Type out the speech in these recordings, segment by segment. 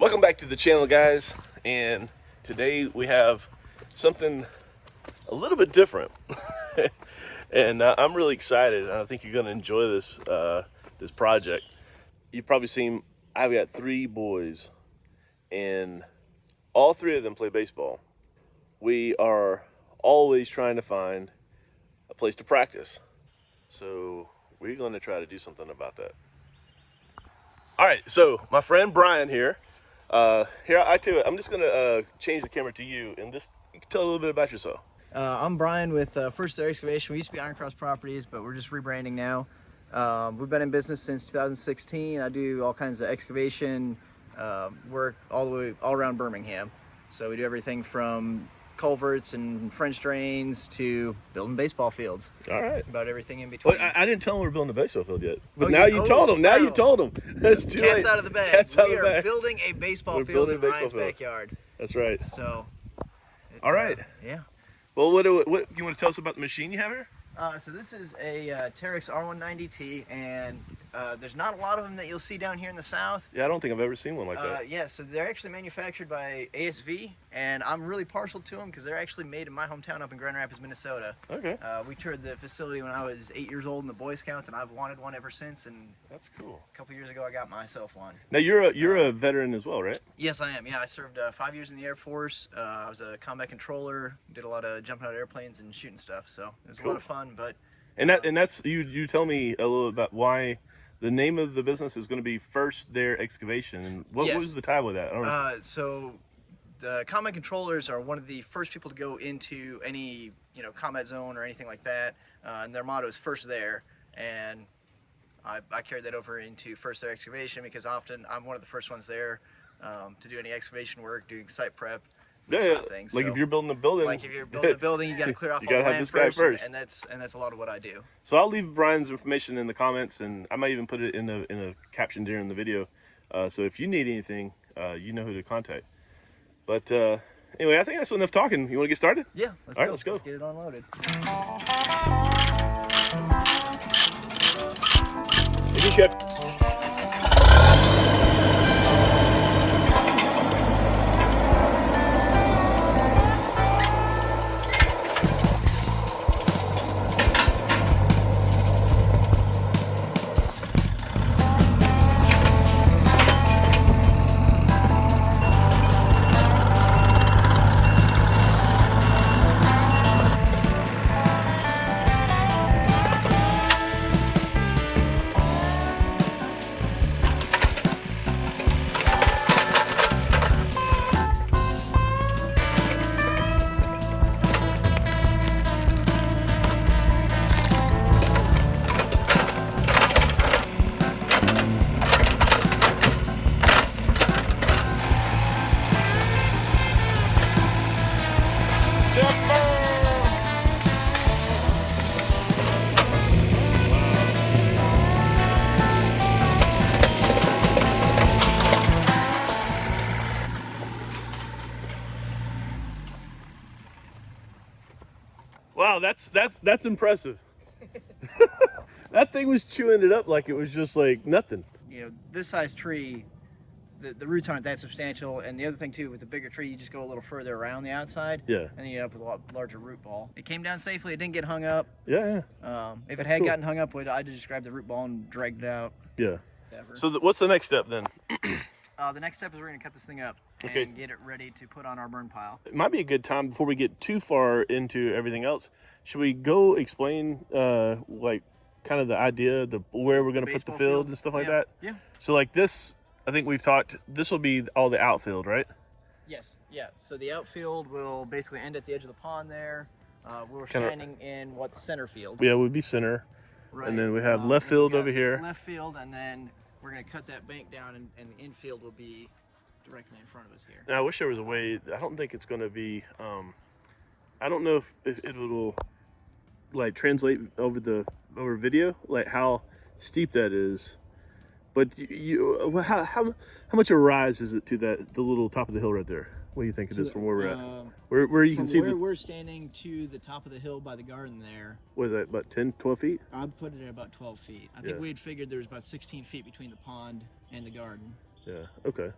Welcome back to the channel, guys, and today we have something a little bit different. And I'm really excited, and I think you're going to enjoy this this project. You've probably seen I've got 3 boys, and all 3 of them play baseball. We are always trying to find a place to practice, so we're going to try to do something about that. All right, so my friend Brian here. I tell you what, I'm just gonna change the camera to you, and just you can tell a little bit about yourself. I'm Brian with First There Excavation. We used to be Iron Cross Properties, but we're just rebranding now. We've been in business since 2016. I do all kinds of excavation work all around Birmingham. So we do everything from culverts and French drains to building baseball fields. All right. About everything in between. Well, I didn't tell him we were building a baseball field yet, but Oh, now you told him. Now you told him. That's too late. Cat's out of the bag. Cat's out We of the are bag. building a baseball We're field building in a baseball Ryan's field. backyard. That's right. So. All right. Yeah. Well, what you want to tell us about the machine you have here? So this is a Terex R190T, and there's not a lot of them that you'll see down here in the South. Yeah, I don't think I've ever seen one like that. Yeah, so they're actually manufactured by ASV, and I'm really partial to them because they're actually made in my hometown up in Grand Rapids, Minnesota. Okay. We toured the facility when I was 8 years old in the Boy Scouts, and I've wanted one ever since, and That's cool. a couple years ago I got myself one. Now you're a veteran as well, right? Yes, I am. Yeah, I served 5 years in the Air Force. I was a combat controller, did a lot of jumping out of airplanes and shooting stuff, so it was a lot of fun. But that's you tell me a little about why the name of the business is going to be First There Excavation, and what Yes. was the tie with that? I don't understand. So the combat controllers are one of the first people to go into any combat zone or anything like that, and their motto is First There, and I carried that over into First There Excavation because often I'm one of the first ones there to do any excavation work, doing site prep. Yeah, Things. like So, if you're building a building, like if you're building a building, you got to clear off You all the gotta have land this guy first. and that's a lot of what I do. So I'll leave Brian's information in the comments, and I might even put it in a caption during the video. So if you need anything, you know who to contact. But anyway, I think that's enough talking. You want to get started? Yeah, let's All right, go. let's go. Let's get it unloaded. Hey, good ship. Wow, that's impressive. That thing was chewing it up like it was just like nothing. This size tree, the roots aren't that substantial, and the other thing too, with the bigger tree, you just go a little further around the outside. Yeah. And then you end up with a lot larger root ball. It came down safely. It didn't get hung up. Yeah. If That's it had cool. gotten hung up, I'd just grabbed the root ball and dragged it out. Yeah. Whatever. So what's the next step then? The next step is we're gonna cut this thing up Okay. and get it ready to put on our burn pile. It might be a good time before we get too far into everything else. Should we go explain like kind of the idea, where we're going to put the Baseball field and stuff like that? Yeah. So like this, I think we've talked. This will be all the outfield, right? Yes. Yeah. So the outfield will basically end at the edge of the pond there. We're Kinda- standing in what's center field. Yeah, would be center. Right. And then we have and left we field got over here. Left field, and then we're gonna cut that bank down, and the infield will be directly in front of us here. Now I wish there was a way. I don't think it's going to be. I don't know if it will like translate over video, like how steep that is. But how much a rise is it to the little top of the hill right there? What do you think it is from where we're at? Where you can see we're standing to the top of the hill by the garden there. What is that, about 10, 12 feet? I'd put it at about 12 feet. I think Yeah. we had figured there was about 16 feet between the pond and the garden. Yeah, okay.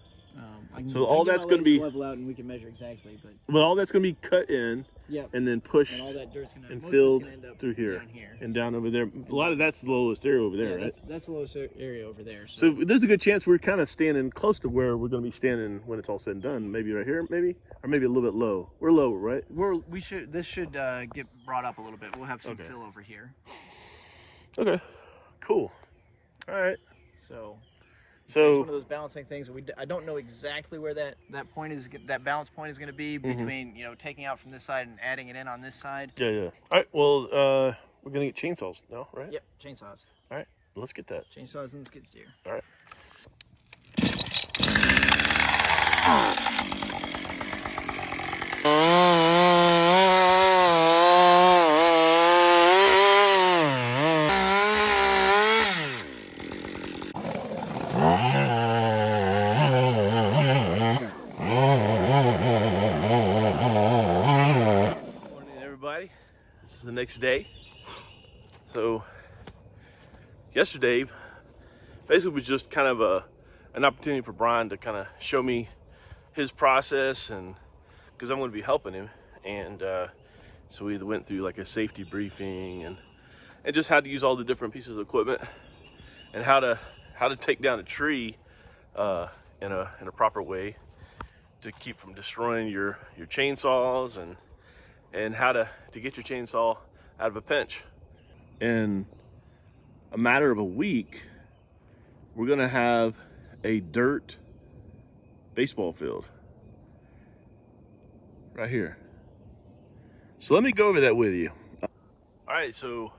So all that's going to be level out, and we can measure exactly. But all that's going to be cut in, and then pushed and all that dirt's gonna, and filled end up through here, down here and down over there. A lot of that's the lowest area over there, right? That's the lowest area over there. So there's a good chance we're kind of standing close to where we're going to be standing when it's all said and done. Maybe right here, maybe, or maybe a little bit low. We're low, right? This should get brought up a little bit. We'll have some fill over here. Okay, cool. All right. So it's one of those balancing things. I don't know exactly where that balance point is going to be between taking out from this side and adding it in on this side. Yeah, yeah. All right. Well, we're gonna get chainsaws now, right? Yep, chainsaws. All right. Let's get that. Chainsaws and skid steer. All right. Morning, everybody. This is the next day. So yesterday basically was just kind of an opportunity for Brian to kind of show me his process, and because I'm going to be helping him, and so we went through like a safety briefing and just how to use all the different pieces of equipment and how to take down a tree in a proper way to keep from destroying your chainsaws, and how to get your chainsaw out of a pinch. In a matter of a week, we're gonna have a dirt baseball field right here. So let me go over that with you. All right, so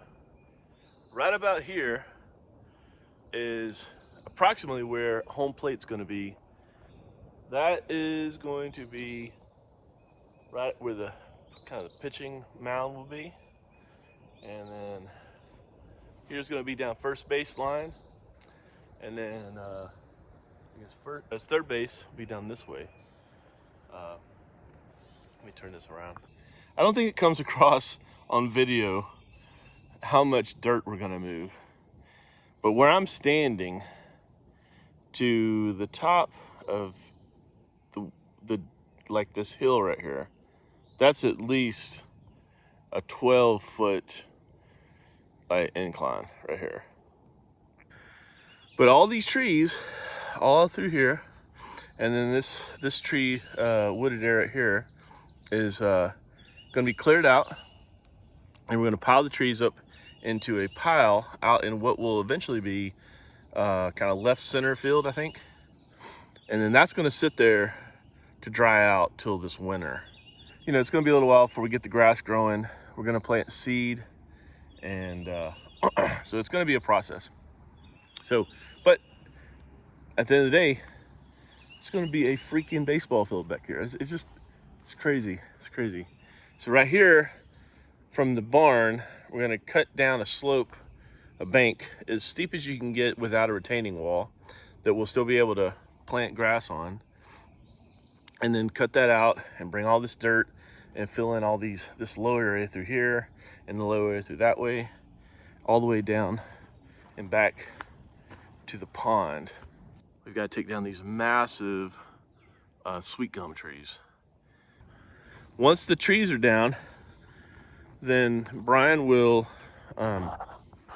right about here is approximately where home plate's gonna be. That is going to be right where the kind of the pitching mound will be. And then here's gonna be down first base line. And then I guess third base will be down this way. Let me turn this around. I don't think it comes across on video how much dirt we're gonna move. But where I'm standing to the top of the like this hill right here, that's at least a 12-foot incline right here. But all these trees all through here, and then this tree wooded area here is going to be cleared out, and we're going to pile the trees up into a pile out in what will eventually be kind of left center field, I think. And then that's going to sit there to dry out till this winter. You know, it's going to be a little while before we get the grass growing. We're going to plant seed, and so it's going to be a process. So, but at the end of the day, it's going to be a freaking baseball field back here. It's crazy. It's crazy. So right here from the barn, we're going to cut down a slope, a bank as steep as you can get without a retaining wall that we'll still be able to plant grass on, and then cut that out and bring all this dirt and fill in all this low area through here and the low area through that way, all the way down and back to the pond. We've got to take down these massive sweet gum trees. Once the trees are down, then Brian will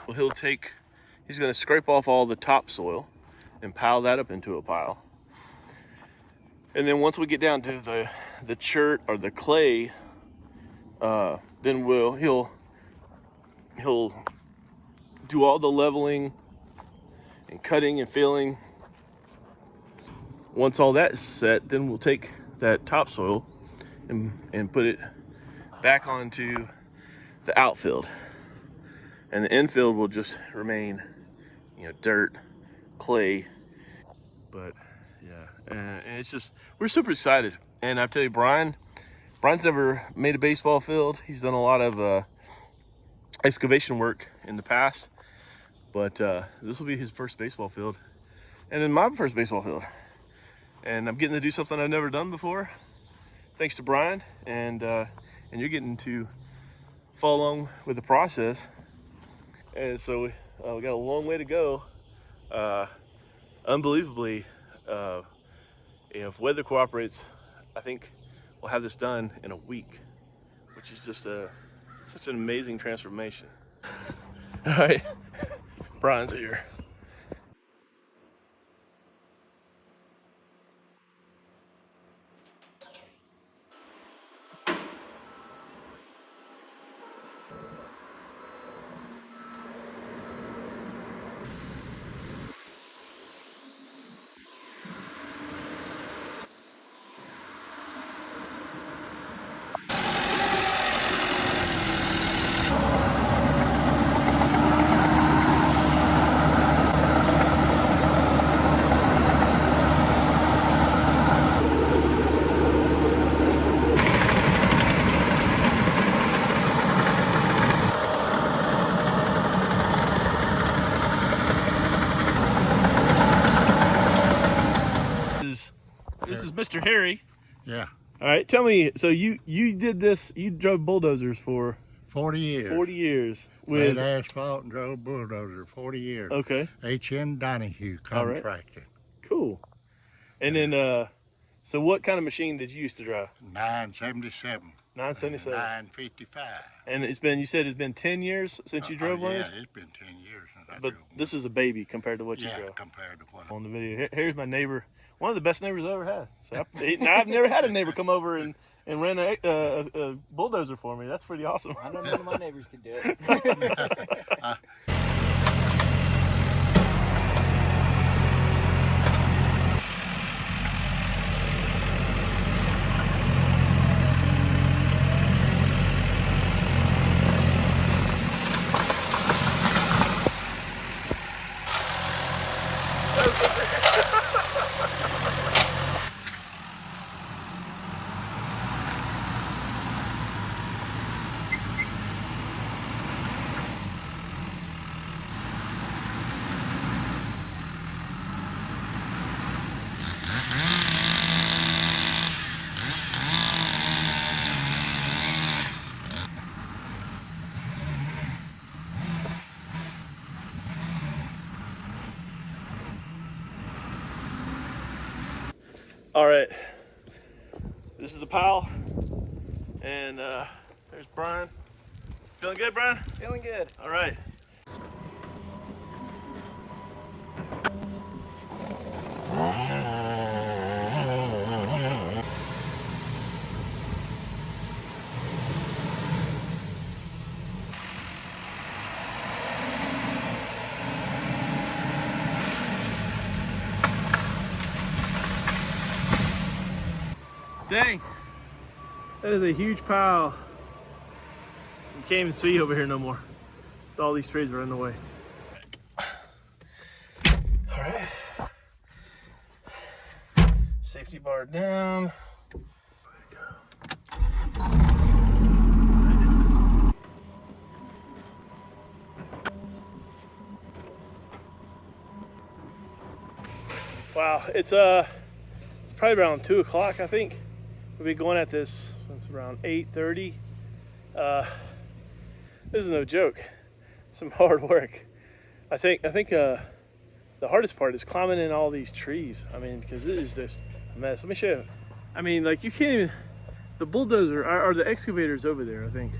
he's going to scrape off all the topsoil and pile that up into a pile. And then once we get down to the chert or the clay, then he'll do all the leveling and cutting and filling. Once all that's set, then we'll take that topsoil and put it back onto the outfield, and the infield will just remain, dirt, clay. But yeah, and it's just, we're super excited. And I tell you, Brian's never made a baseball field. He's done a lot of excavation work in the past, but this will be his first baseball field, and then my first baseball field. And I'm getting to do something I've never done before, thanks to Brian, and you're getting to follow along with the process. And so we got a long way to go. Unbelievably If weather cooperates, I think we'll have this done in a week, which is just such an amazing transformation. All right, Brian's here. This is Mr. Harry. Yeah. All right, tell me, so you did this, you drove bulldozers for 40 years. 40 years. Laid asphalt and drove bulldozer 40 years. Okay. H.N. Donahue contracted. Cool. And then, so what kind of machine did you used to drive? 977. 977. 955. And you said it's been 10 years since you drove one? Yeah, it's been 10 years since I But drove one. this is a baby compared to what you Yeah, drove. compared to what On the video. Here's my neighbor. One of the best neighbors I ever had. So I've never had a neighbor come over and ran a bulldozer for me. That's pretty awesome. I know none of my neighbors could do it. All right, this is the pile, and there's Brian. Feeling good, Brian? Feeling good. All right. Dang, that is a huge pile. You can't even see over here no more. It's all these trees are in the way. All right. Safety bar down. Wow, it's probably around 2 o'clock, I think. We'll be going at this since around 8:30. This is no joke. Some hard work. I think the hardest part is climbing in all these trees. I mean, because it is just a mess. Let me show you. I mean, like you can't even. The bulldozer or the excavator's over there, I think,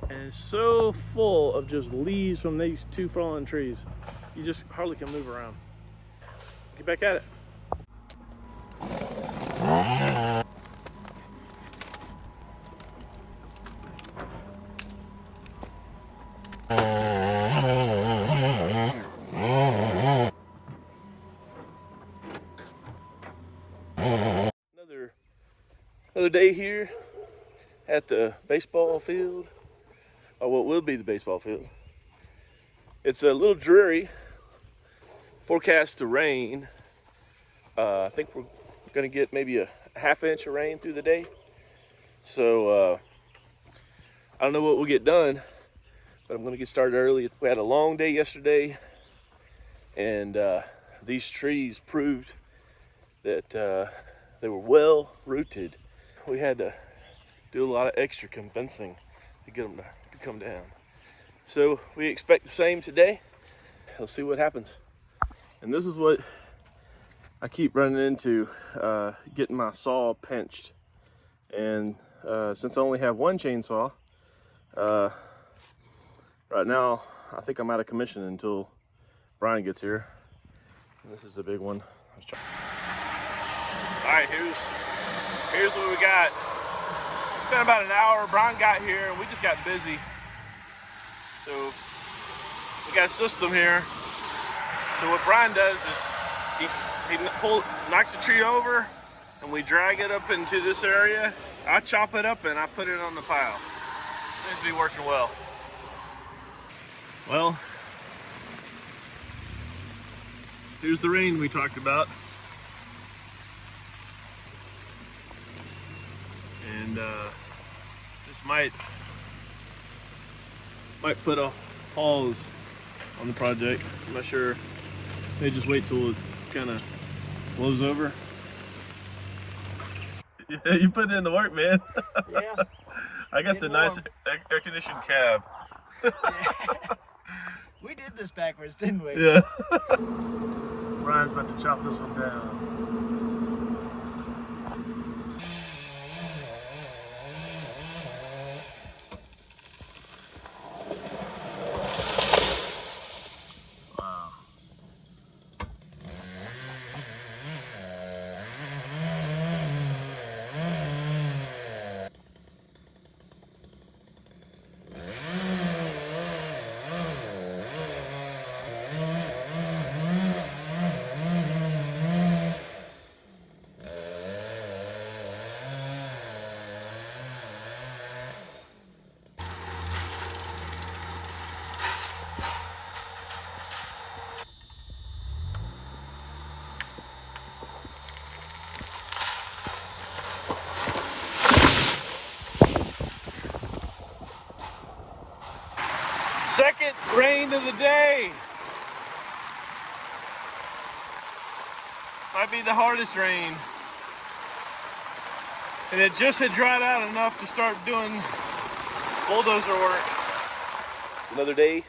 and it's so full of just leaves from these 2 fallen trees. You just hardly can move around. Get back at it. Another day here at the baseball field, or what will be the baseball field. It's a little dreary. Forecast to rain. I think we're gonna get maybe a ½ inch of rain through the day. So I don't know what we'll get done, but I'm gonna get started early. We had a long day yesterday, and these trees proved that they were well rooted. We had to do a lot of extra convincing to get them to come down. So we expect the same today. Let's see what happens. And this is what I keep running into getting my saw pinched, and since I only have one chainsaw, right now I think I'm out of commission until Brian gets here. And this is the big one. All right, here's what we got. It's been about an hour. Brian got here and we just got busy. So we got a system here. So what Brian does is he knocks the tree over and we drag it up into this area. I chop it up and I put it on the pile. Seems to be working well. Well, here's the rain we talked about. And this might put a pause on the project. I'm not sure. Maybe just wait till it kind of blows over. Yeah, you put in the work, man. Yeah. I got the nice air-conditioned cab. Yeah. We did this backwards, didn't we? Yeah. Brian's about to chop this one down. Second rain of the day. Might be the hardest rain. And it just had dried out enough to start doing bulldozer work. It's another day,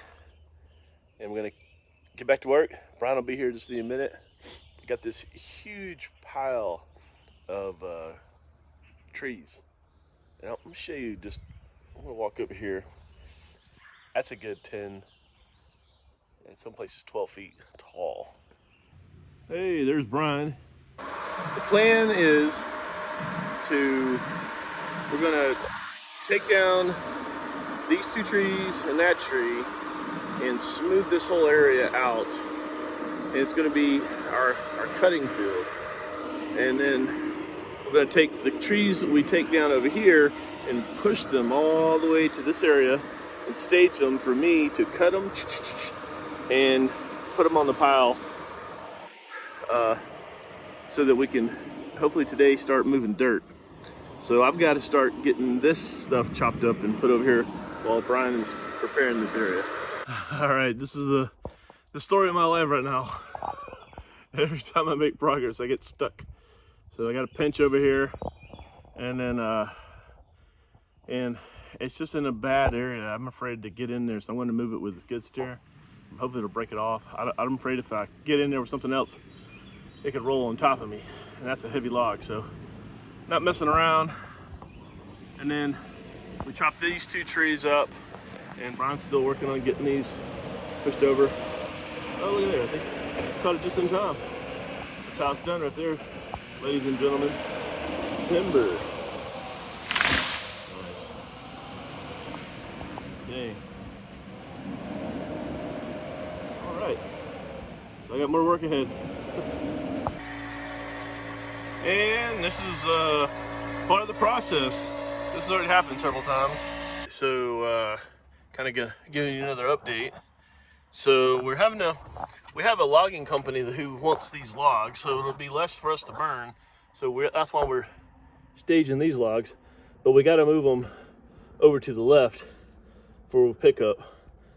and we're gonna get back to work. Brian will be here just in a minute. Got this huge pile of trees. And I'm gonna show you just, I'm gonna walk over here. That's a good 10, in some places 12 feet tall. Hey, there's Brian. The plan is we're gonna take down these two trees and that tree and smooth this whole area out. And it's gonna be our cutting field. And then we're gonna take the trees that we take down over here and push them all the way to this area and stage them for me to cut them and put them on the pile so that we can hopefully today start moving dirt. So I've got to start getting this stuff chopped up and put over here while Brian is preparing this area. All right, this is the story of my life right now. Every time I make progress, I get stuck. So I got a pinch over here, and then and it's just in a bad area. I'm afraid to get in there, so I'm going to move it with a skid steer. Hopefully it'll break it off. I'm afraid if I get in there with something else, it could roll on top of me, and that's a heavy log, so not messing around. And then we chopped these two trees up, and Brian's still working on getting these pushed over. Oh, look at there, I think I caught it just in time. That's how it's done right there, ladies and gentlemen. Timber. Dang. All right, so I got more work ahead. And this is part of the process. This has already happened several times. So kind of giving you another update. So we have a logging company who wants these logs, so it'll be less for us to burn. So that's why we're staging these logs, but we got to move them over to the left for pickup.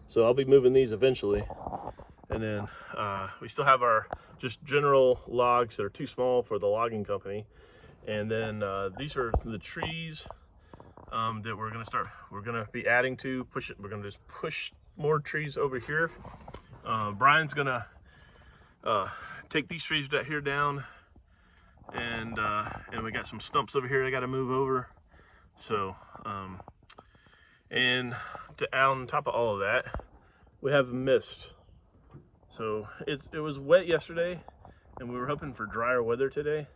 So I'll be moving these eventually. And then we still have our just general logs that are too small for the logging company. And then these are the trees that we're gonna be adding to, we're gonna just push more trees over here. Brian's gonna take these trees here down, and we got some stumps over here I got to move over. So, and to add on top of all of that, we have mist. So it was wet yesterday, and we were hoping for drier weather today,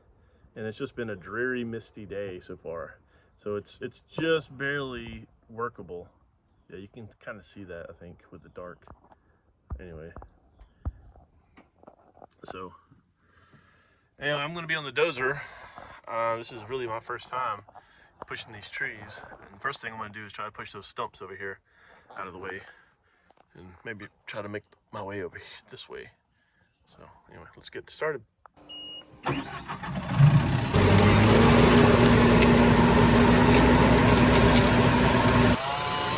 and it's just been a dreary, misty day so far. So it's just barely workable. Yeah, you can kind of see that, I think, with the dark. Anyway, so anyway, I'm going to be on the dozer. This is really my first time pushing these trees, and the first thing I'm going to do is try to push those stumps over here out of the way, and maybe try to make my way over this way. So anyway, let's get started.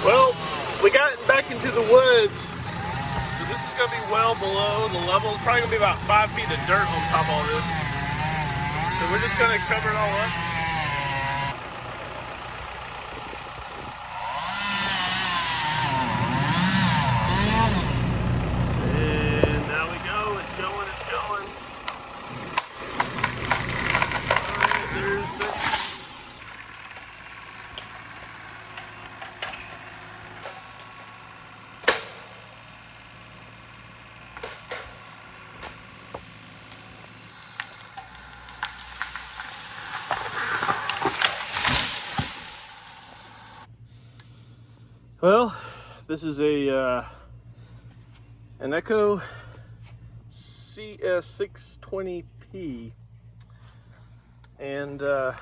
Well, we got back into the woods, so this is going to be well below the level. It's probably going to be about 5 feet of dirt on top of all this. So we're just going to cover it all up. And now we go. It's going, it's going. All right, there's the... Well, this is an Echo CS620P, and this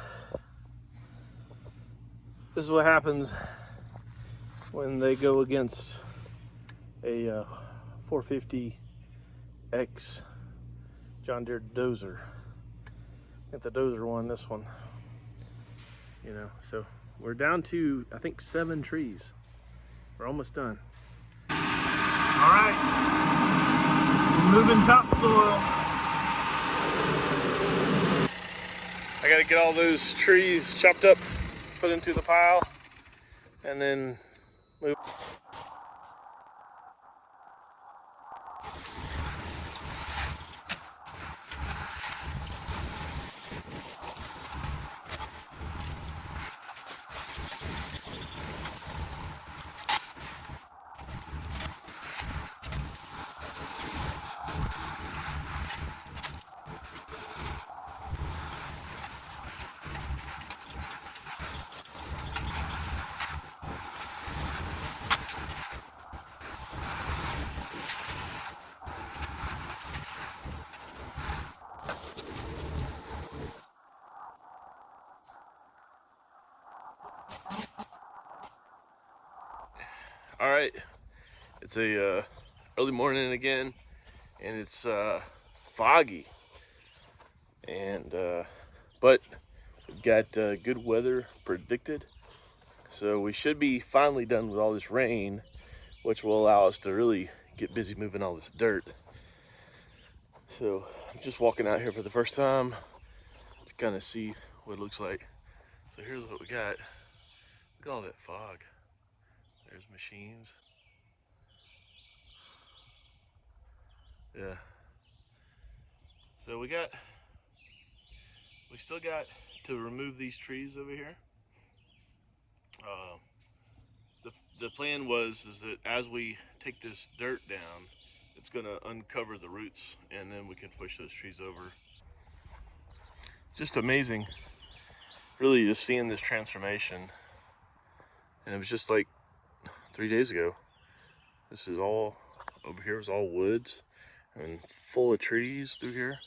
is what happens when they go against a 450X John Deere dozer. Got the dozer one, this one, you know. So we're down to, I think, 7 trees. We're almost done. All right, moving topsoil. I gotta get all those trees chopped up, put into the pile, and then move. All right, it's a early morning again, and it's foggy, and but we've got good weather predicted, so we should be finally done with all this rain, which will allow us to really get busy moving all this dirt. So I'm just walking out here for the first time to kind of see what it looks like. So here's what we got. Look at all that fog. There's machines. Yeah. So we still got to remove these trees over here. The plan is that as we take this dirt down, it's going to uncover the roots, and then we can push those trees over. Just amazing, really, just seeing this transformation. And it was just like 3 days ago. This is all over here is all woods and full of trees through here.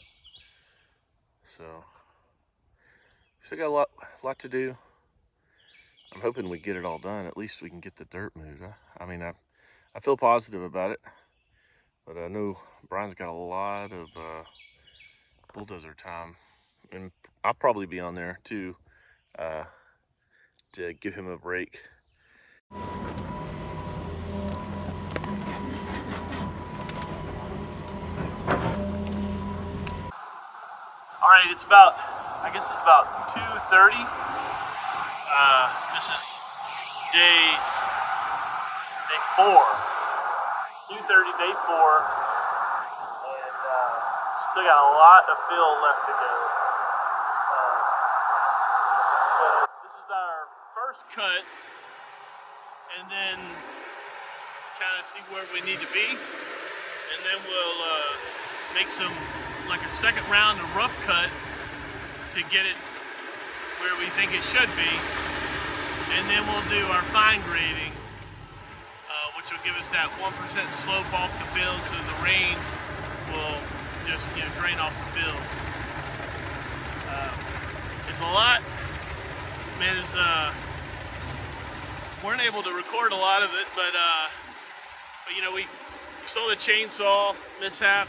So still got a lot to do. I'm hoping we get it all done. At least we can get the dirt moved. I mean, I feel positive about it, but I know Brian's got a lot of bulldozer time, and I'll probably be on there too to give him a break. All right, it's about, I guess it's about 2:30. This is day 4. 2:30, day 4, and still got a lot of fill left to go. This is our first cut, and then kind of see where we need to be, and then we'll make like a second round of rough cut to get it where we think it should be, and then we'll do our fine grading, which will give us that 1% slope off the field, so the rain will just drain off the field. It's a lot, man. Weren't able to record a lot of it, but we saw the chainsaw mishap.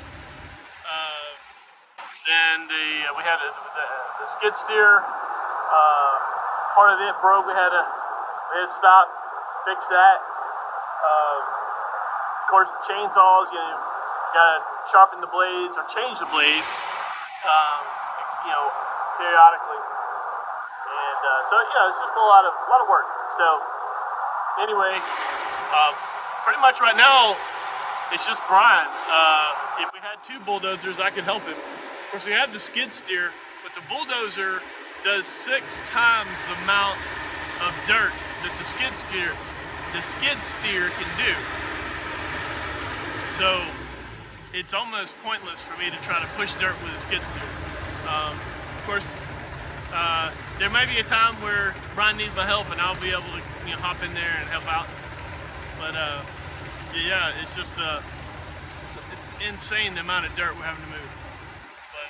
Then we had the skid steer. Part of it broke. We had to stop, fix that. Of course, the chainsaws. You gotta sharpen the blades or change the blades. Periodically. And so it's just a lot of work. So anyway, pretty much right now it's just Brian. If we had 2 bulldozers, I could help him. Of course, we have the skid steer, but the bulldozer does 6 times the amount of dirt that the skid steer can do. So it's almost pointless for me to try to push dirt with a skid steer. Of course, there may be a time where Brian needs my help and I'll be able to hop in there and help out. But yeah, it's just it's insane the amount of dirt we're having to move. But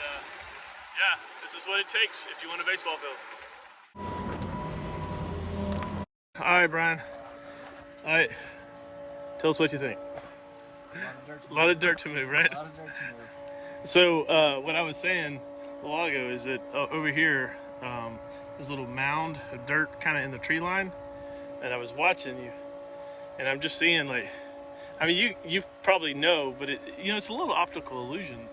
yeah, this is what it takes if you want a baseball field. All right, Brian. All right, tell us what you think. A lot of dirt to move, right? A lot of dirt to move. So what I was saying a while ago is that over here there's a little mound of dirt kind of in the tree line, and I was watching you, and I'm just seeing you probably know, but it's a little optical illusion.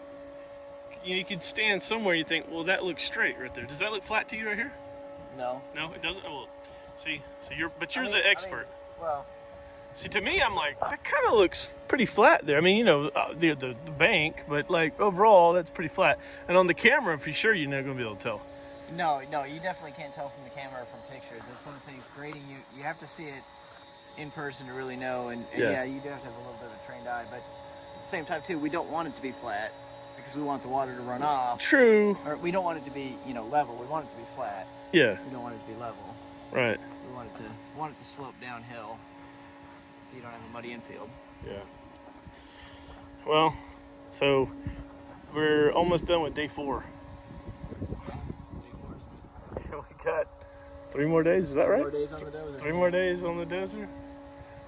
You could stand somewhere, you think, well, that looks straight right there. Does that look flat to you right here? No. No, it doesn't. Oh, well, see, so you're the expert. Well. See, to me, I'm like, that kind of looks pretty flat there. I mean, the bank, but like overall, that's pretty flat. And on the camera, for sure, you're not going to be able to tell. No, you definitely can't tell from the camera or from pictures. That's one of the things. Grading, you have to see it in person to really know. And yeah, you do have to have a little bit of a trained eye. But at the same time, too, we don't want it to be flat because we want the water to run off. True. Or we don't want it to be, level. We want it to be flat. Yeah. We don't want it to be level. Right. We want it to slope downhill. You don't have a muddy infield. Yeah. Well, so we're almost done with day 4. We got 3 more days, is that right? 3 more days on the dozer. 3 more days on the dozer.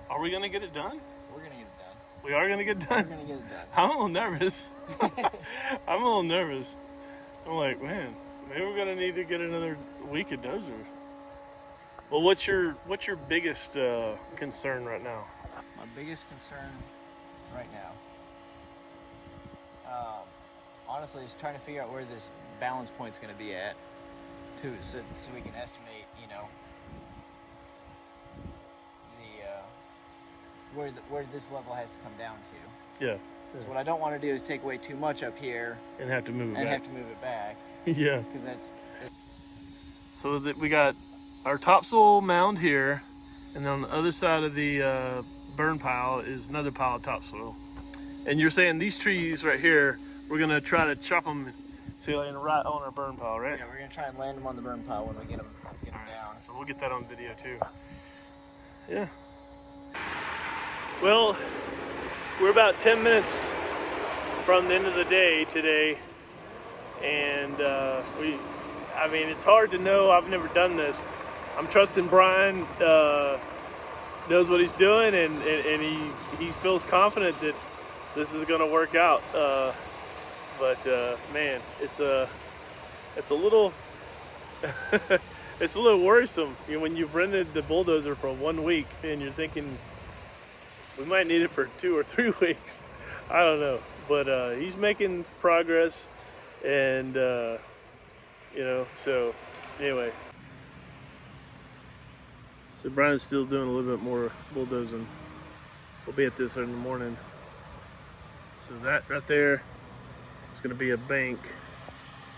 Are we gonna get it done? We're gonna get it done. We are gonna get it done? We're gonna get it done. I'm a little nervous. I'm a little nervous. I'm like, man, maybe we're gonna need to get another week of dozer. Well, what's your biggest concern right now? My biggest concern right now, honestly, is trying to figure out where this balance point's going to be at, so we can estimate, where this level has to come down to. Yeah. Because what I don't want to do is take away too much up here and have to move it back. Yeah. Because that's. So that we got our topsoil mound here, and then on the other side of the burn pile is another pile of topsoil. And you're saying these trees right here, we're gonna try to chop them, right on our burn pile, right? Yeah, we're gonna try and land them on the burn pile when we get them down. So we'll get that on video too. Yeah. Well, we're about 10 minutes from the end of the day today, and it's hard to know. I've never done this. I'm trusting Brian knows what he's doing, and he feels confident that this is going to work out. But man, it's a little it's a little worrisome when you've rented the bulldozer for 1 week and you're thinking we might need it for 2 or 3 weeks. I don't know, but he's making progress, and so anyway. So Brian's still doing a little bit more bulldozing. We'll be at this in the morning. So that right there, It's going to be a bank.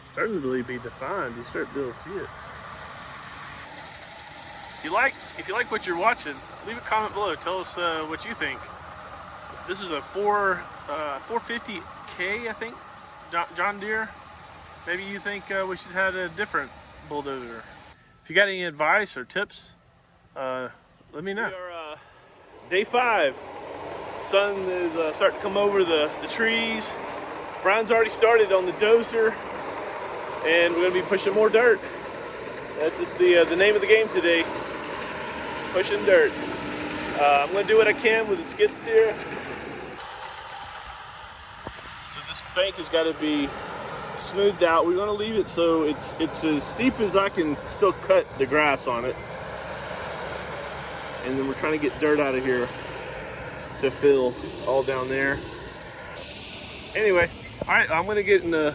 It's starting to really be defined. You start to be able to see it. If you like what you're watching, leave a comment below. Tell us what you think. This is a 450K, I think, John Deere. Maybe you think we should have a different bulldozer. If you got any advice or tips, let me know. We are day 5. Sun is starting to come over the trees. Brian's already started on the dozer, and we're gonna be pushing more dirt. That's just the name of the game today. Pushing dirt. I'm gonna do what I can with the skid steer. So this bank has got to be smoothed out. We're gonna leave it so it's as steep as I can still cut the grass on it. And then we're trying to get dirt out of here to fill all down there. Anyway, all right, I'm gonna get in the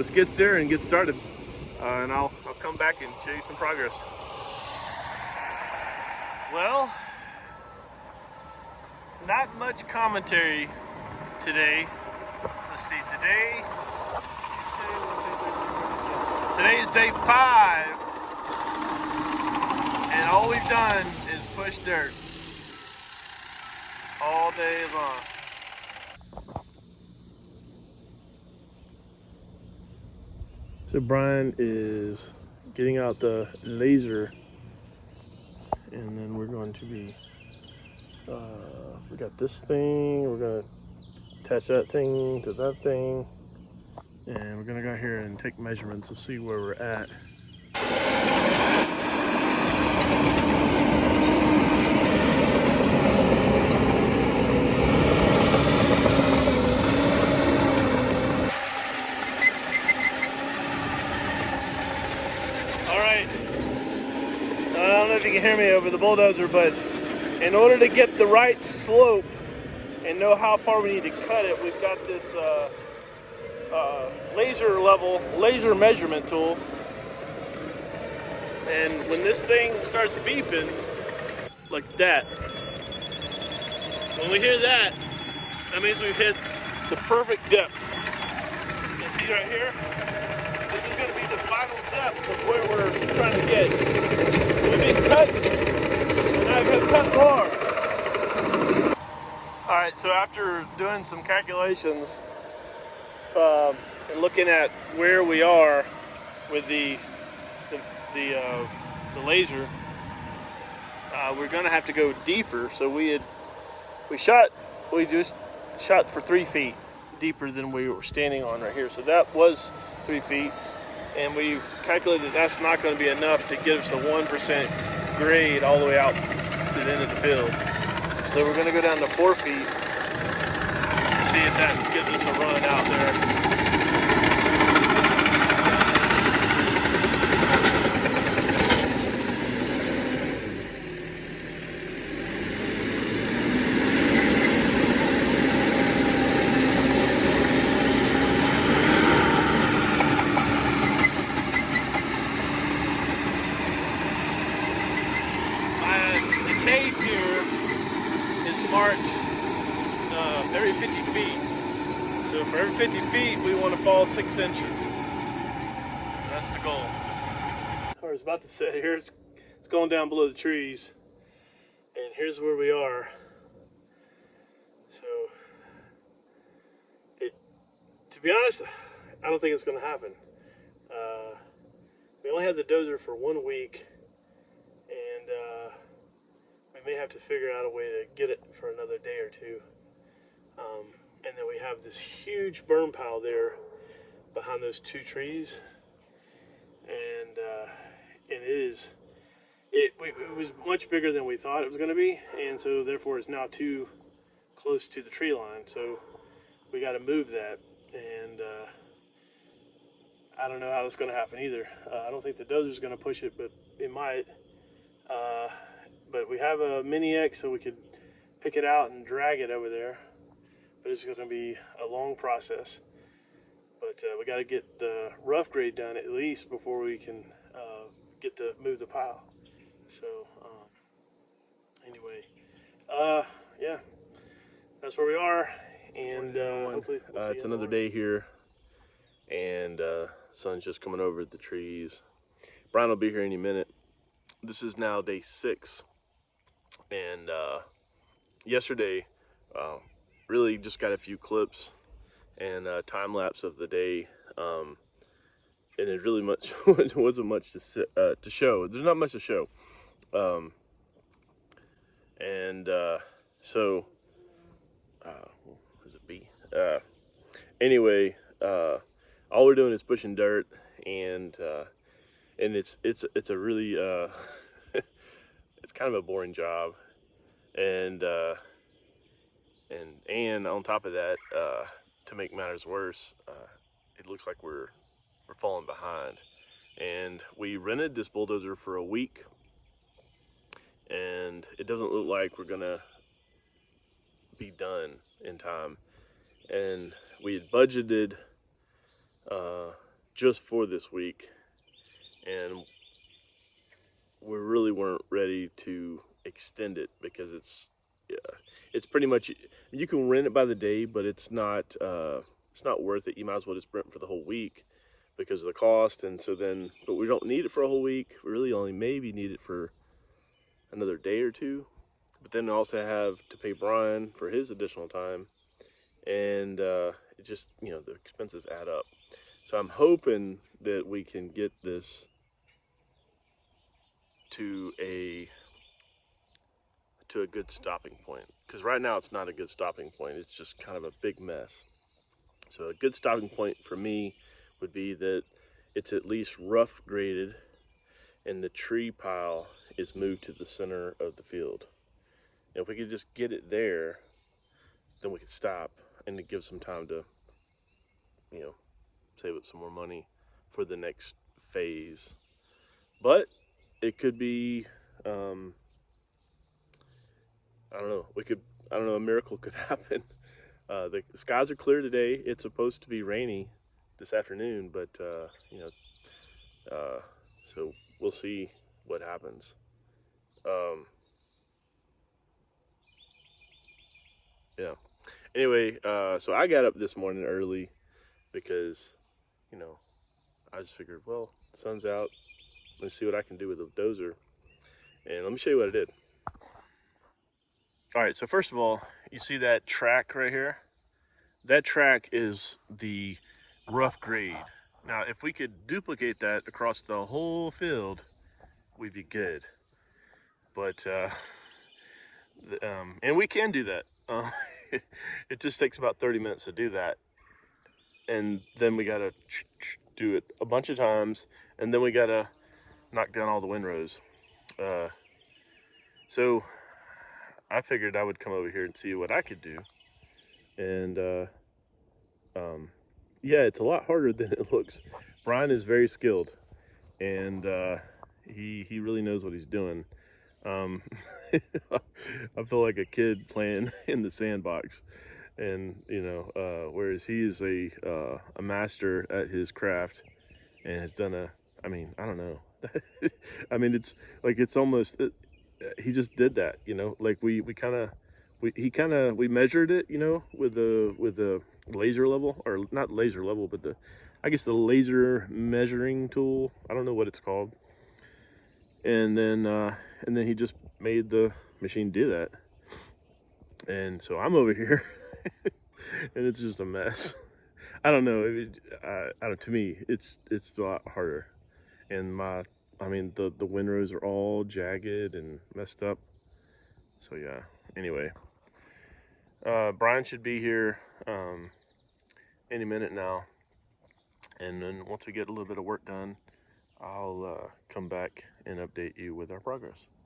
skid steer and get started. And I'll come back and show you some progress. Well, not much commentary today. Let's see, today is day 5, and all we've done is push dirt all day long. So Brian is getting out the laser, and then we're going to be, we got this thing, we're gonna attach that thing to that thing, and we're gonna go here and take measurements to see where we're at. All right, I don't know if you can hear me over the bulldozer, but in order to get the right slope and know how far we need to cut it, we've got this laser measurement tool. And when this thing starts beeping like that, when we hear that, that means we've hit the perfect depth. You see right here? This is going to be the final depth of where we're trying to get. We've been cutting, and now I'm going to cut more. All right, so after doing some calculations and looking at where we are with the laser, we're going to have to go deeper. So we just shot for 3 feet deeper than we were standing on right here. So that was 3 feet, and we calculated that's not going to be enough to give us the 1% grade all the way out to the end of the field. So we're going to go down to 4 feet and see if that gives us a run out there. The tape here is marked every 50 feet. So for every 50 feet, we want to fall 6 inches. So that's the goal. I was about to say, here it's going down below the trees, and here's where we are. So, to be honest, I don't think it's going to happen. We only had the dozer for 1 week, and we may have to figure out a way to get it for another day or two. And then we have this huge burn pile there behind those 2 trees, and it was much bigger than we thought it was going to be, and so therefore it's now too close to the tree line. So we got to move that, and I don't know how that's going to happen either. I don't think the dozer's going to push it, but it might. But we have a Mini X, so we could pick it out and drag it over there. But it's going to be a long process. But we got to get the rough grade done at least before we can get to move the pile. So anyway, yeah, that's where we are, and hopefully we'll see it's another day here and sun's just coming over the trees. Brian will be here any minute. This is now day 6, and yesterday really just got a few clips and time lapse of the day, and it really much wasn't much to show. There's not much to show, and so where's it be? Anyway, all we're doing is pushing dirt, and it's a really it's kind of a boring job, and on top of that, to make matters worse, it looks like we're falling behind. And we rented this bulldozer for a week, and it doesn't look like we're gonna be done in time. And we had budgeted just for this week, and we really weren't ready to extend it because it's pretty much, you can rent it by the day, but it's not worth it. You might as well just rent for the whole week because of the cost. And so then, but we don't need it for a whole week. We really only maybe need it for another day or two. But then we also have to pay Brian for his additional time, and it just, the expenses add up. So I'm hoping that we can get this to a good stopping point, because right now it's not a good stopping point. It's just kind of a big mess. So a good stopping point for me would be that it's at least rough graded and the tree pile is moved to the center of the field. And if we could just get it there, then we could stop and it gives some time to, save up some more money for the next phase. But it could be, I don't know, a miracle could happen. The skies are clear today. It's supposed to be rainy this afternoon, but so we'll see what happens. Yeah. Anyway, so I got up this morning early because, I just figured, well, the sun's out. Let me see what I can do with the dozer, and let me show you what I did. All right, so first of all, you see that track right here? That track is the rough grade. Now, if we could duplicate that across the whole field, we'd be good. But, and we can do that. It just takes about 30 minutes to do that. And then we gotta do it a bunch of times, and then we gotta knock down all the windrows. So I figured I would come over here and see what I could do. And yeah, it's a lot harder than it looks. Brian is very skilled, and he really knows what he's doing. I feel like a kid playing in the sandbox, and whereas he is a master at his craft and has done I don't know. It's like, it's almost, he just did that, like we measured it, with the laser level, or not laser level, but the laser measuring tool. I don't know what it's called. And then he just made the machine do that. And so I'm over here and it's just a mess. I don't know. To me, it's a lot harder. And the windrows are all jagged and messed up. So yeah, anyway. Brian should be here any minute now. And then once we get a little bit of work done, I'll come back and update you with our progress.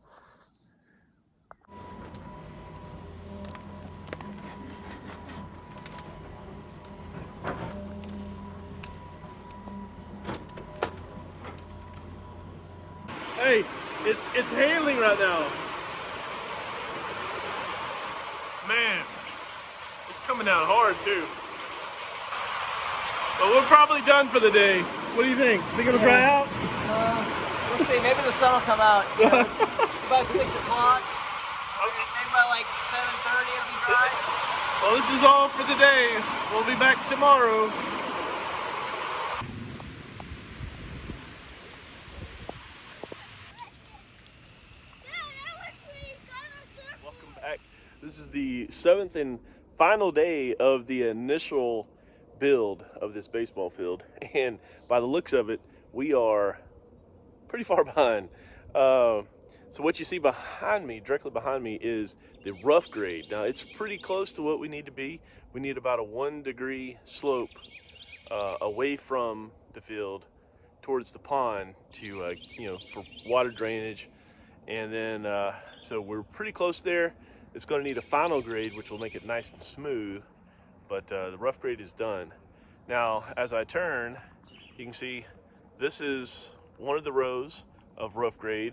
Hey, it's hailing right now. Man, it's coming down hard too. But we're probably done for the day. What do you think? Think it'll dry out? We'll see. Maybe the sun will come out. About 6 o'clock. Maybe by like 7:30 it'll be dry. Well, this is all for the day. We'll be back tomorrow. this is the 7th and final day of the initial build of this baseball field, and by the looks of it, we are pretty far behind. So what you see behind me, directly behind me, is the rough grade. Now it's pretty close to what we need to be. We need about a 1-degree slope away from the field towards the pond to, for water drainage. And then, so we're pretty close there. It's going to need a final grade, which will make it nice and smooth, but the rough grade is done. Now, as I turn, you can see this is one of the rows of rough grade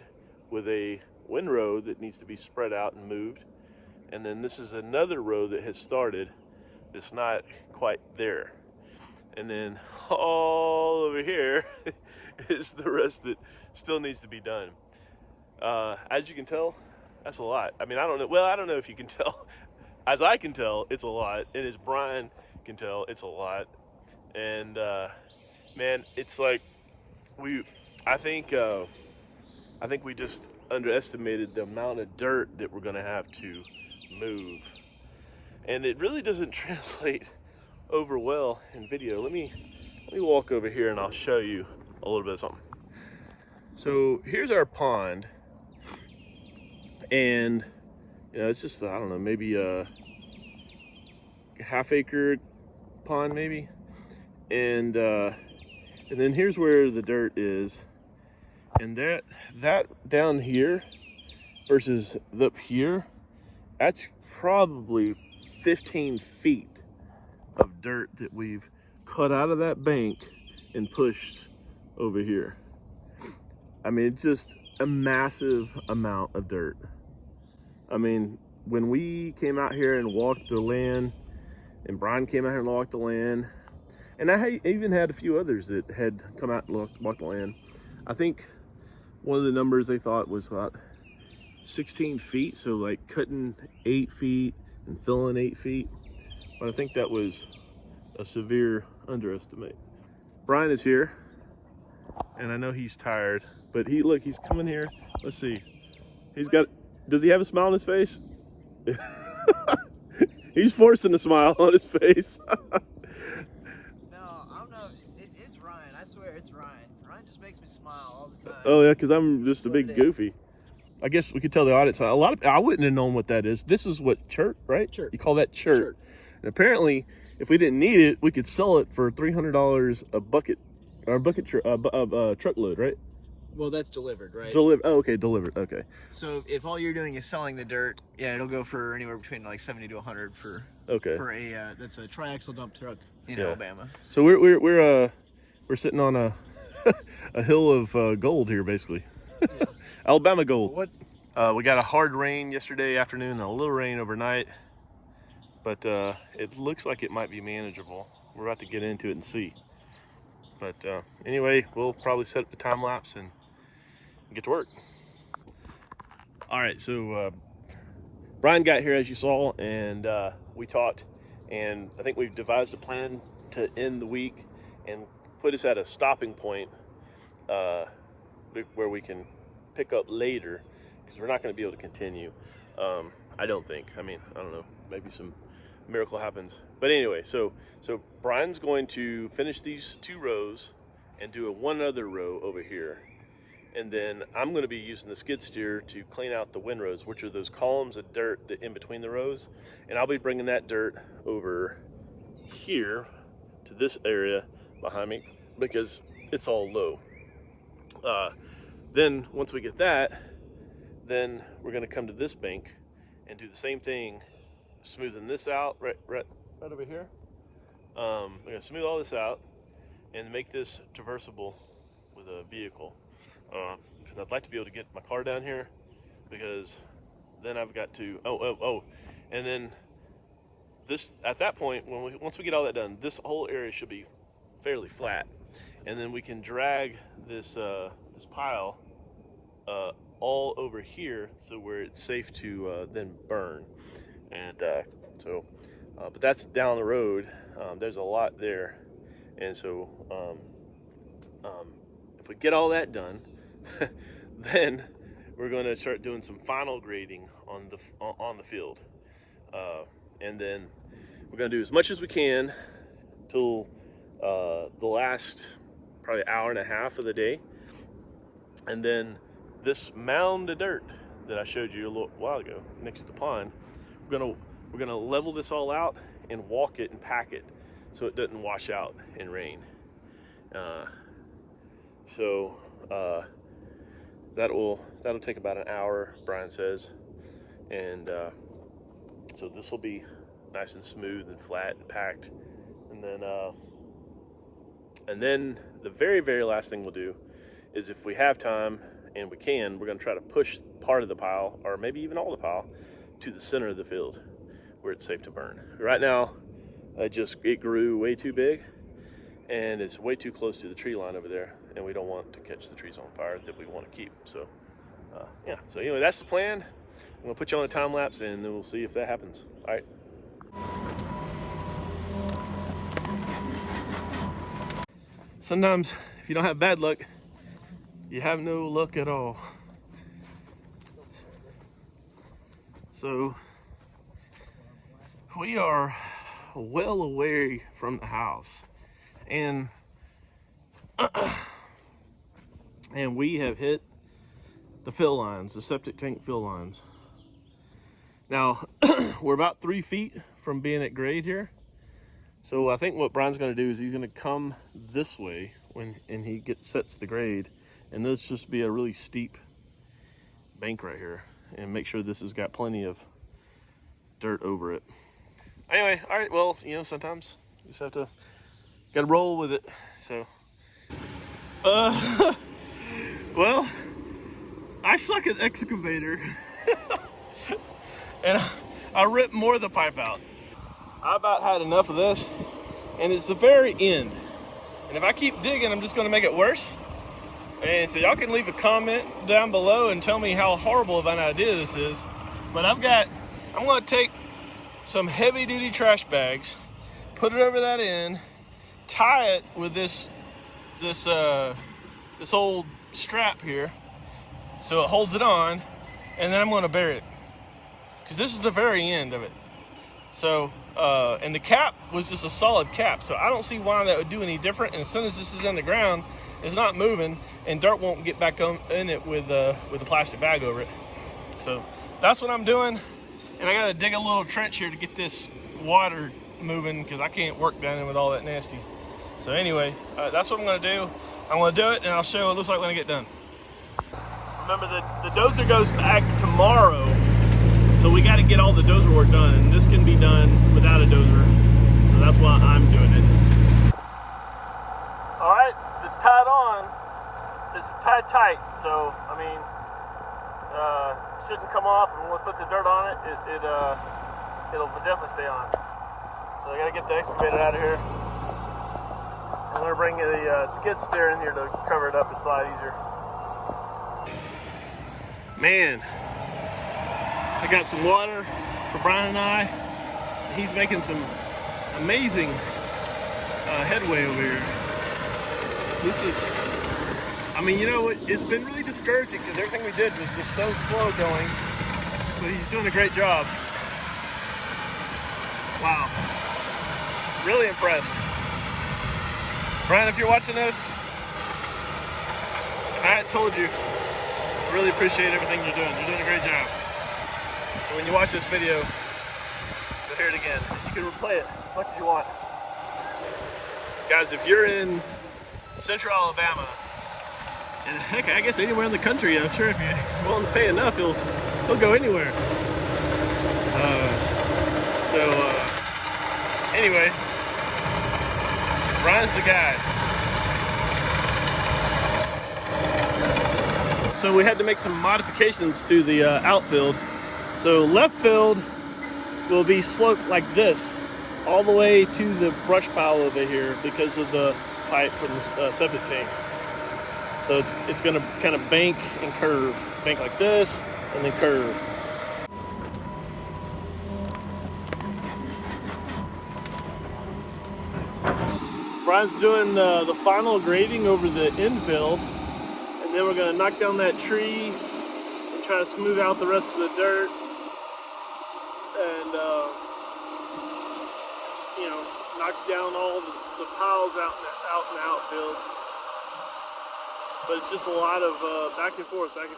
with a windrow that needs to be spread out and moved. And then this is another row that has started that's not quite there. And then all over here is the rest that still needs to be done. As you can tell, that's a lot. I mean, I don't know. Well, I don't know if you can tell. As I can tell, it's a lot. And as Brian can tell, it's a lot. And man, it's like I think we just underestimated the amount of dirt that we're gonna have to move. And it really doesn't translate over well in video. Let me walk over here and I'll show you a little bit of something. So here's our pond, and it's just, I don't know, maybe a half-acre pond maybe, and then here's where the dirt is, and that down here versus up here, that's probably 15 feet of dirt that we've cut out of that bank and pushed over here. I mean, it's just a massive amount of dirt. I mean, when we came out here and walked the land, and Brian came out here and walked the land, and I even had a few others that had come out and walked the land. I think one of the numbers they thought was about 16 feet, so like cutting 8 feet and filling 8 feet. But I think that was a severe underestimate. Brian is here, and I know he's tired, but he's coming here. Let's see. Does he have a smile on his face? He's forcing a smile on his face. No, I don't know. It's Ryan. I swear it's Ryan. Ryan just makes me smile all the time. Oh yeah, because I'm just a big goofy. I guess we could tell the audience, I wouldn't have known what that is. This is what, chert, right? Chert. You call that chert. Chert. And apparently, if we didn't need it, we could sell it for $300 a bucket, or a truckload, right? Well, that's delivered, right? Oh, okay, delivered. Okay. So if all you're doing is selling the dirt, yeah, it'll go for anywhere between like 70 to 100 for a that's a triaxle dump truck in Alabama. So we're sitting on a a hill of gold here, basically. Yeah. Alabama gold. What? We got a hard rain yesterday afternoon and a little rain overnight, but it looks like it might be manageable. We're about to get into it and see. But anyway, we'll probably set up the time lapse and get to work. All right, so Brian got here, as you saw, and we talked, and I think we've devised a plan to end the week and put us at a stopping point where we can pick up later, because we're not going to be able to continue. I don't think. I mean, I don't know. Maybe some miracle happens. But anyway, so Brian's going to finish these 2 rows and do one other row over here. And then I'm going to be using the skid steer to clean out the windrows, which are those columns of dirt that in between the rows. And I'll be bringing that dirt over here to this area behind me because it's all low. Then once we get that, then we're going to come to this bank and do the same thing, smoothing this out right over here. We're going to smooth all this out and make this traversable with a vehicle. Because I'd like to be able to get my car down here, because then I've got to and then this, at that point, once we get all that done, this whole area should be fairly flat, and then we can drag this this pile all over here, so where it's safe to then burn. And but that's down the road. There's a lot there, and so if we get all that done, then we're going to start doing some final grading on the field. And then we're gonna do as much as we can till the last probably hour and a half of the day. And then this mound of dirt that I showed you a little while ago next to the pond, we're gonna level this all out and walk it and pack it so it doesn't wash out in rain. That'll take about an hour, Brian says, and so this will be nice and smooth and flat and packed. And then the very last thing we'll do is, if we have time and we can, we're going to try to push part of the pile, or maybe even all the pile, to the center of the field where it's safe to burn. Right now, it grew way too big, and it's way too close to the tree line over there, and we don't want to catch the trees on fire that we want to keep. So yeah, so anyway, that's the plan. I'm gonna put you on a time lapse, and then we'll see if that happens. All right. Sometimes if you don't have bad luck, you have no luck at all. So we are well away from the house, and we have hit the fill lines, the septic tank fill lines. Now we're about 3 feet from being at grade here. So I think what Brian's gonna do is he's gonna come this way and he sets the grade, and this just be a really steep bank right here, and make sure this has got plenty of dirt over it. Anyway, all right, well, you know, sometimes you just gotta roll with it. So well, I suck at excavator and I ripped more of the pipe out. I about had enough of this, and it's the very end. And if I keep digging, I'm just gonna make it worse. And so y'all can leave a comment down below and tell me how horrible of an idea this is. But I'm gonna take some heavy duty trash bags, put it over that end, tie it with this old strap here so it holds it on, and then I'm gonna bury it, because this is the very end of it. So and the cap was just a solid cap, so I don't see why that would do any different. And as soon as this is in the ground, it's not moving, and dirt won't get back in it with a plastic bag over it. So that's what I'm doing, and I gotta dig a little trench here to get this water moving, because I can't work down there with all that nasty. So anyway, that's what I'm gonna do. I'm gonna do it, and I'll show you what it looks like when I get done. Remember that the dozer goes back tomorrow, so we got to get all the dozer work done, and this can be done without a dozer, so that's why I'm doing it. All right, it's tied on. It's tied tight, so I mean, it shouldn't come off. And when we put the dirt on it, it'll definitely stay on. So I got to get the excavator out of here. I'm gonna bring the skid steer in here to cover it up and slide easier. Man, I got some water for Brian and I. He's making some amazing headway over here. This is, I mean, you know, it's been really discouraging because everything we did was just so slow going, but he's doing a great job. Wow, really impressed. Brian, if you're watching this, if I hadn't told you, I really appreciate everything you're doing. You're doing a great job. So when you watch this video, you'll hear it again. You can replay it as much as you want. Guys, if you're in Central Alabama, and heck, I guess anywhere in the country, I'm sure if you're willing to pay enough, he'll go anywhere. Anyway, Brian's the guy. So we had to make some modifications to the outfield. So left field will be sloped like this all the way to the brush pile over here because of the pipe from the septic tank. So it's going to kind of bank and curve. Bank like this and then curve. Brian's doing the final grading over the infield, and then we're going to knock down that tree and try to smooth out the rest of the dirt. and knocked down all the piles out in the outfield. But it's just a lot of back and forth, and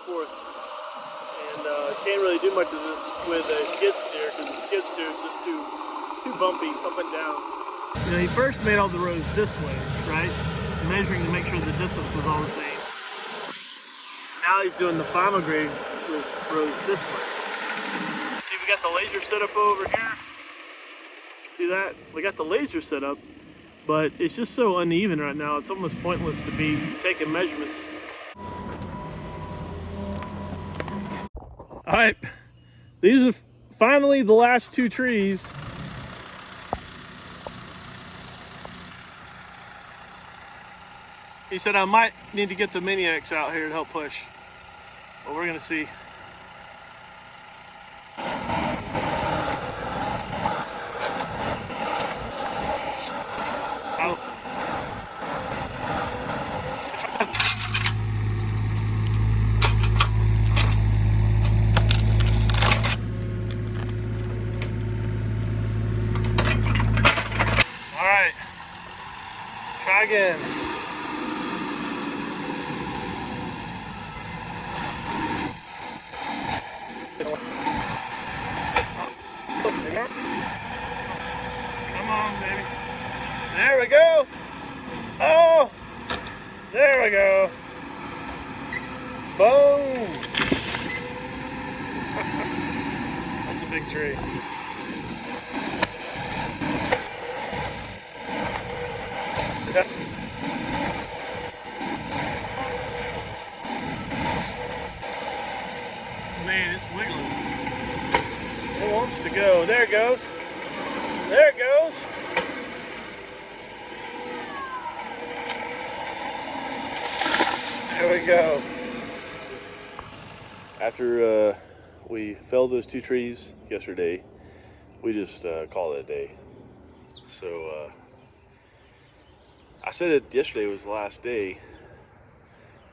can't really do much of this with a skid steer because the skid steer is just too bumpy up and down. You know, he first made all the rows this way, right? Measuring to make sure the distance was all the same. Now he's doing the final grade with rows this way. See, we got the laser set up over here. See that? We got the laser set up, but it's just so uneven right now, it's almost pointless to be taking measurements. All right, these are finally the last two trees. He said I might need to get the Mini-X out here to help push, but we're gonna see. All right, try again. Come on, baby. There we go. Oh, there we go. Boom. That's a big tree. Man, it's wiggling. It wants to go. There it goes. There it goes. There we go. After we felled those two trees yesterday, we just called it a day. So I said it yesterday was the last day,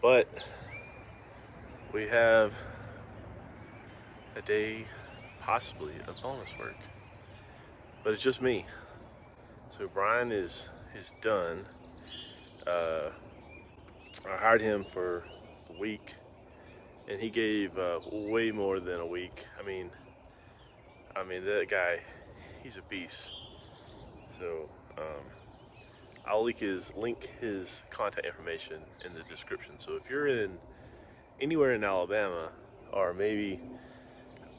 but we have a day possibly of bonus work, but it's just me. So Brian is done. I hired him for a week, and he gave way more than a week. I mean that guy, he's a beast. So I'll link his contact information in the description. So if you're anywhere in Alabama, or maybe,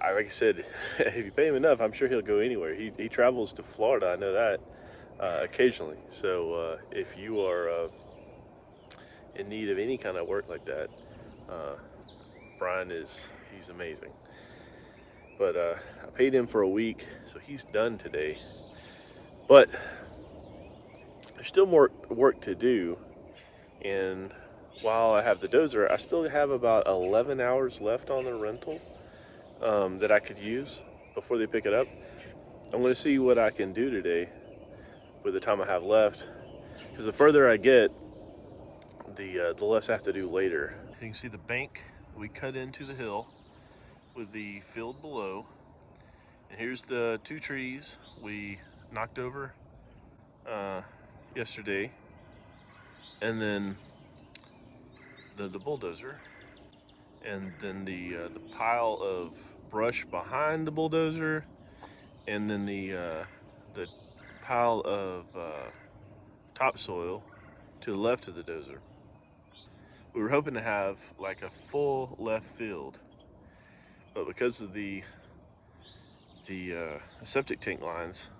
like I said, if you pay him enough, I'm sure he'll go anywhere. He travels to Florida, I know that, occasionally. So if you are in need of any kind of work like that, Brian he's amazing. But I paid him for a week, so he's done today. But there's still more work to do, and while I have the dozer, I still have about 11 hours left on the rental that I could use before they pick it up. I'm going to see what I can do today with the time I have left, because the further I get, the less I have to do later. You can see the bank we cut into the hill with the field below, and here's the two trees we knocked over yesterday, and then the bulldozer, and then the pile of brush behind the bulldozer, and then the pile of topsoil to the left of the dozer. We were hoping to have like a full left field, but because of the septic tank lines,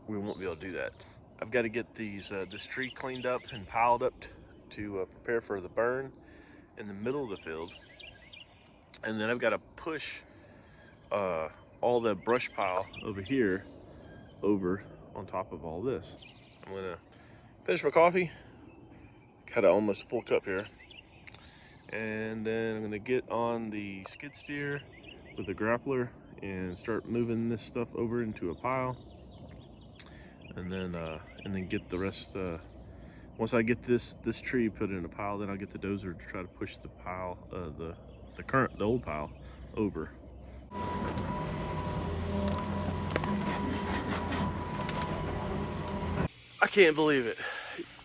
we won't be able to do that. I've got to get this tree cleaned up and piled up to prepare for the burn in the middle of the field, and then I've got to push all the brush pile over here over on top of all this. I'm gonna finish my coffee, got almost a full cup here, and then I'm gonna get on the skid steer with the grappler and start moving this stuff over into a pile, and then get the rest. Once I get this tree put in a pile, then I'll get the dozer to try to push the pile, the old pile over. I can't believe it.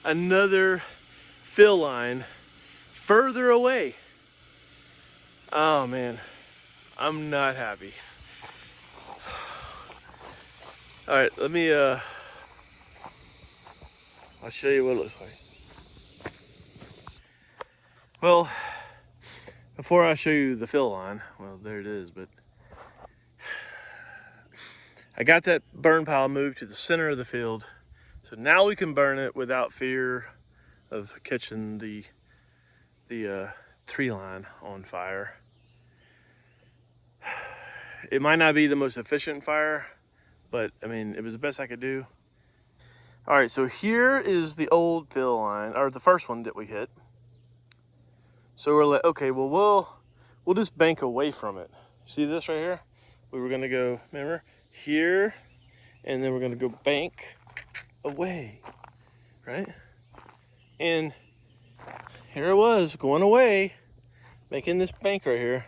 Another fill line further away. Oh man, I'm not happy. All right, let me, I'll show you what it looks like. Well, before I show you the fill line, well, there it is, but I got that burn pile moved to the center of the field. So now we can burn it without fear of catching the tree line on fire. It might not be the most efficient fire, but I mean, it was the best I could do. All right, so here is the old fill line, or the first one that we hit. So we're like, okay, well, we'll just bank away from it. See this right here? We were gonna go, remember, here, and then we're gonna go bank away, right? And here it was, going away, making this bank right here,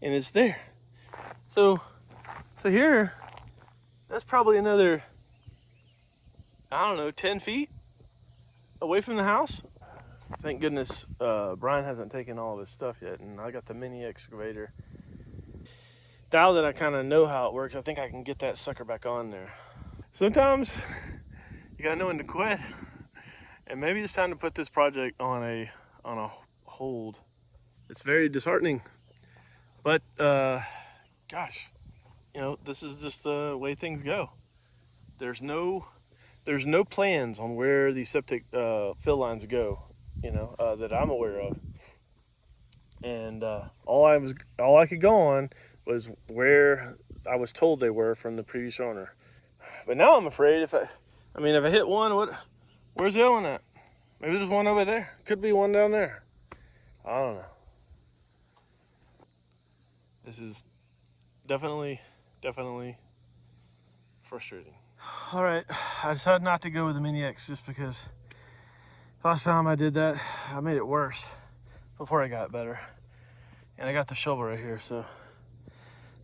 and it's there. So here, that's probably another, I don't know, 10 feet away from the house. Thank goodness Brian hasn't taken all this stuff yet, and I got the mini excavator. Now that I kind of know how it works, I think I can get that sucker back on there. Sometimes you gotta know when to quit, and maybe it's time to put this project on a hold. It's very disheartening, but gosh, you know, this is just the way things go. There's no plans on where these septic fill lines go, you know, that I'm aware of. And all I could go on was where I was told they were from the previous owner. But now I'm afraid if I hit one, where's the other one at? Maybe there's one over there. Could be one down there. I don't know. This is definitely frustrating. All right, I decided not to go with the Mini X just because last time I did that, I made it worse before I got better. And I got the shovel right here, so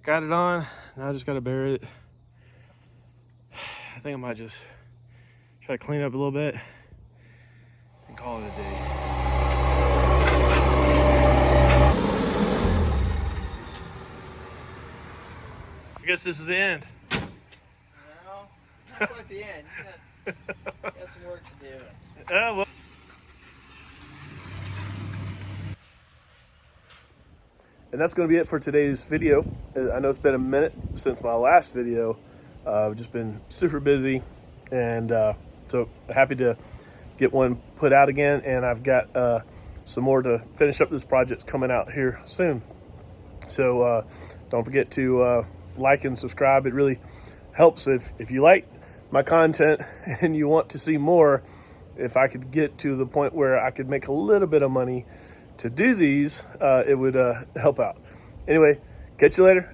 got it on. Now I just gotta bury it. I think I might just try to clean up a little bit and call it a day. I guess this is the end. Well, not quite the end. You got some work to do. Well. And that's going to be it for today's video. I know it's been a minute since my last video. I've just been super busy, and so happy to get one put out again. And I've got some more to finish up this project coming out here soon. So don't forget to like and subscribe. It really helps if you like my content and you want to see more. If I could get to the point where I could make a little bit of money to do these, it would help out. Anyway, catch you later.